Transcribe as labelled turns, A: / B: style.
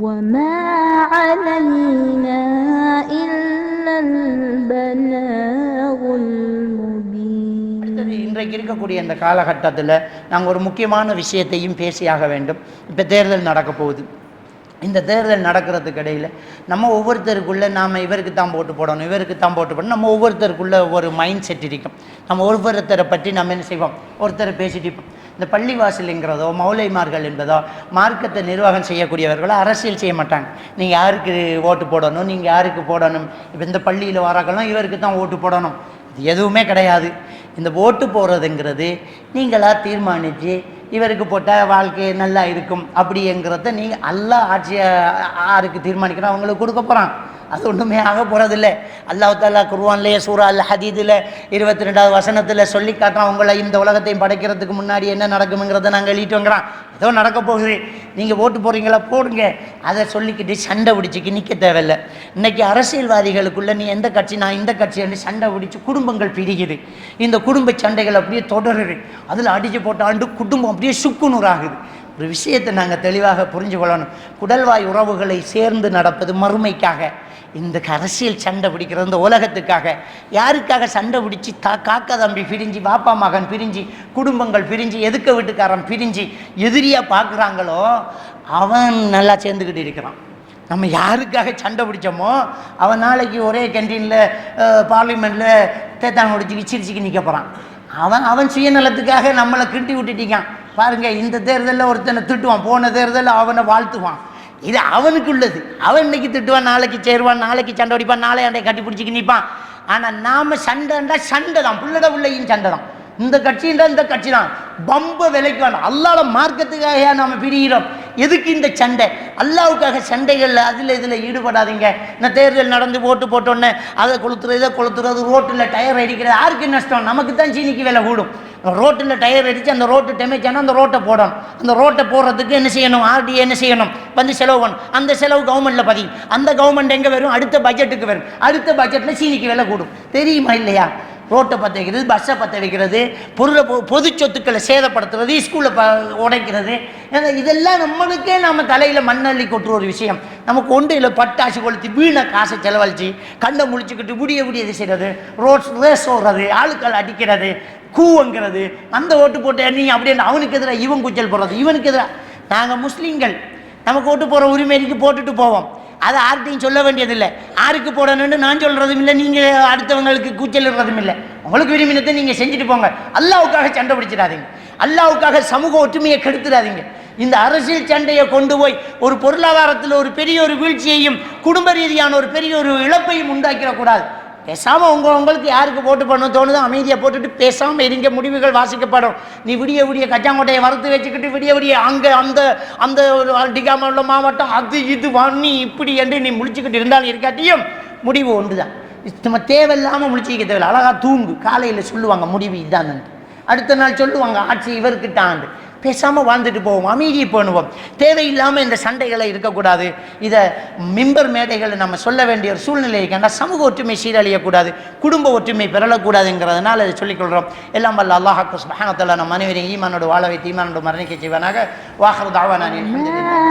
A: وما علينا إلا البلاغ المبين.
B: இன்றைக்கு இருக்கக்கூடிய இந்த காலகட்டத்தில் நாங்கள் ஒரு முக்கியமான விஷயத்தையும் பேசியாக வேண்டும். இப்போ தேர்தல் நடக்க போகுது. இந்த தேர்தல் நடக்கிறதுக்கு இடையில் நம்ம ஒவ்வொருத்தருக்குள்ளே நாம் இவருக்கு தான் போட்டு போடணும், இவருக்கு தான் போட்டு போடணும், நம்ம ஒவ்வொருத்தருக்குள்ளே ஒரு மைண்ட் செட் இருக்கும். நம்ம ஒவ்வொருத்தரை பற்றி நம்ம என்ன செய்வோம், ஒருத்தரை பேசிட்டு இருப்போம். இந்த பள்ளிவாசலுங்கிறதோ மௌலைமார்கள் என்பதோ மார்க்கத்தை நிர்வாகம் செய்யக்கூடியவர்களோ அரசியல் செய்ய மாட்டாங்க. நீங்கள் யாருக்கு ஓட்டு போடணும், நீங்கள் யாருக்கு போடணும், இப்போ இந்த பள்ளியில் வராக்கலாம் இவருக்கு தான் ஓட்டு போடணும், இது எதுவுமே கிடையாது. இந்த ஓட்டு போடுறதுங்கிறது நீங்களாக தீர்மானித்து இவருக்கு போட்டால் வாழ்க்கை நல்லா இருக்கும் அப்படிங்கிறத நீங்கள் அல்லாஹ் யாருக்கு தீர்மானிக்கிறோம் அவங்களுக்கு கொடுக்க போகிறான். அது ஒன்றுமே ஆக போகிறதில்லை. அல்லாஹ் தாலா குர்ஆன்லேயே சூரா அல் ஹதீதில் 22வது வசனத்தில் சொல்லி காட்டுறான், உங்களை இந்த உலகத்தையும் படைக்கிறதுக்கு முன்னாடி என்ன நடக்குங்கிறத நாங்கள் எழுதிட்டு வாங்குறோம். ஏதோ நடக்க போகுது, நீங்கள் ஓட்டு போடுறீங்களா போடுங்க, அதை சொல்லிக்கிட்டு சண்டை பிடிச்சிக்கு நிற்க தேவையில்லை. இன்றைக்கி அரசியல்வாதிகளுக்குள்ளே நீ எந்த கட்சி நான் இந்த கட்சின்னு சண்டை பிடிச்சி குடும்பங்கள் பிரிக்குது. இந்த குடும்ப சண்டைகள் அப்படியே தொடருது. அதில் அடித்து போட்டாண்டு குடும்பம் அப்படியே சுக்குநூறாகுது. ஒரு விஷயத்தை நாங்கள் தெளிவாக புரிஞ்சு கொள்ளணும். குடல்வாய் உறவுகளை சேர்ந்து நடப்பது மறுமைக்காக. இந்த அரசியல் சண்டை பிடிக்கிறது இந்த உலகத்துக்காக. யாருக்காக சண்டை பிடிச்சி காக்கா தம்பி பிரிஞ்சு, பாப்பா மகன் பிரிஞ்சு, குடும்பங்கள் பிரிஞ்சு, எதுக்க வீட்டுக்காரன் பிரிஞ்சு எதிரியாக பார்க்குறாங்களோ அவன் நல்லா சேர்ந்துக்கிட்டு இருக்கிறான். நம்ம யாருக்காக சண்டை பிடிச்சோமோ அவன் நாளைக்கு ஒரே கேன்டீனில் பார்லிமெண்ட்டில் தேத்தாங்க முடிச்சு விச்சிரிச்சிக்கு நிற்க போகிறான். அவன் சுயநலத்துக்காக நம்மளை கிண்டி விட்டுட்டிக்கான். பாருங்கள், இந்த தேர்தலில் ஒருத்தனை திட்டுவான், போன தேர்தலில் அவனை வாழ்த்துவான். இது அவனுக்கு உள்ளது. அவன் இன்னைக்கு திட்டுவான், நாளைக்கு சேருவான், நாளைக்கு சண்டை அடிப்பான், நாளை அண்டை கட்டி பிடிச்சிக்கு நிற்பான். ஆனால் நாம் சண்டைண்டா சண்டை தான், பிள்ளட பிள்ளையும் சண்டை தான். இந்த கட்சின்றா இந்த கட்சி தான், பம்ப விலைக்கு வேணும். அல்லாஹ்வுடைய மார்க்கத்துக்காக நாம் பிரிகிறோம். எதுக்கு இந்த சண்டை? அல்லாஹ்வுக்காக சண்டைகளில் அதில் இதில் ஈடுபடாதீங்க. இந்த தேர்தல் நடந்து ஓட்டு போட்டோன்னே அதை கொளுத்துறது இதை கொளுத்துறது, ரோட்டில் டயர் அடிக்கிறது யாருக்கு நஷ்டம்? நமக்கு தான் சீனிக்கு விலை கூடும். ரோட்டில் டயர் அடித்து அந்த ரோட்டு டெமேஜானா அந்த ரோட்டை போடணும். அந்த ரோட்டை போடுறதுக்கு என்ன செய்யணும்? ஆர்டிஏ என்ன செய்யணும்? வந்து செலவு பண்ணணும். அந்த செலவு கவர்மெண்ட்டில் பதியும். அந்த கவர்மெண்ட் எங்கே வரும்? அடுத்த பட்ஜெட்டுக்கு வரும். அடுத்த பட்ஜெட்டில் சீனிக்கு விலை கூடும். தெரியுமா இல்லையா? ரோட்டை பற்ற வைக்கிறது, பஸ்ஸை பற்ற வைக்கிறது, பொது சொத்துக்களை சேதப்படுத்துறது, ஸ்கூலை உடைக்கிறது, இதெல்லாம் நம்மளுக்கே நம்ம தலையில் மண்ணள்ளி கொட்டுற ஒரு விஷயம். நமக்கு ஒன்றில் பட்டாசு கொளுத்தி வீண காசை செலவழித்து கண்டை முழிச்சுக்கிட்டு விடிய இது செய்கிறது, ரேஸ் ஓடுறது, ஆளுக்கள் அடிக்கிறது, கூவங்கிறது, அந்த ஓட்டு போட்டு நீ அப்படின்னு அவனுக்கு எதிராக இவன் கூச்சல் போடுறது, இவனுக்கு எதிராக. நாங்கள் முஸ்லீம்கள், நமக்கு ஓட்டு போகிற உரிமைக்கு போட்டுட்டு போவோம். அதை யார்கிட்டையும் சொல்ல வேண்டியதில்லை. யாருக்கு போடணும்னு நான் சொல்கிறதும் இல்லை, நீங்கள் அடுத்தவங்களுக்கு கூச்சலிடுறதும் இல்லை. உங்களுக்கு விரும்பினத்தை நீங்கள் செஞ்சுட்டு போங்க. அல்லாஹ்வுக்காக சண்டை பிடிச்சிடாதீங்க. அல்லாஹ்வுக்காக சமூக ஒற்றுமையை கெடுத்துடாதீங்க. இந்த அரசியல் சண்டையை கொண்டு போய் ஒரு பொருளாதாரத்தில் ஒரு பெரிய ஒரு வீழ்ச்சியையும் குடும்ப ரீதியான ஒரு பெரிய ஒரு இழப்பையும் உண்டாக்கிடக்கூடாது. பேசாமல் உங்களுக்கு யாருக்கு போட்டு பண்ணணும் தோணுதோ அமைதியாக போட்டுட்டு பேசாமல் இருங்க. முடிவுகள் வாசிக்கப்படும். நீ விடிய கச்சாங்கோட்டையை வறுத்து வச்சுக்கிட்டு விடிய அங்கே அந்த ஒரு டிகாமல் உள்ள மாவட்டம் அது இது வாங்கி இப்படி என்று நீ முழிச்சுக்கிட்டு இருந்தாலும் இருக்காட்டியும் முடிவு ஒன்று தான். நம்ம தேவையில்லாமல் முழிச்சிக்க தேவையில்லை. அழகாக தூங்கு. காலையில் சொல்லுவாங்க முடிவு இதுதான். அடுத்த நாள் சொல்லுவாங்க ஆட்சி இவர்கிட்ட ஆண்டு. பேசாமல் வாழ்ந்துட்டு போவோம், அமைதியை பண்ணுவோம். தேவையில்லாமல் இந்த சண்டைகளை இருக்கக்கூடாது. இதை மிம்பர் மேடைகளை நம்ம சொல்ல வேண்டிய ஒரு சூழ்நிலை இருக்கின்ற சமூக ஒற்றுமை சீரழியக்கூடாது, குடும்ப ஒற்றுமை பெறக்கூடாதுங்கிறதுனால இதை சொல்லிக்கொள்கிறோம். எல்லாம் வல்ல அல்லாஹ் சுப்ஹானஹு வ தஆலா நம் அனைவரையும் ஈமானோடு வாழ வைத்து ஈமானோடு மரணிக்க செய்வானாக. வாஹிரு தஅவானா அல்ஹம்துலில்லாஹ்.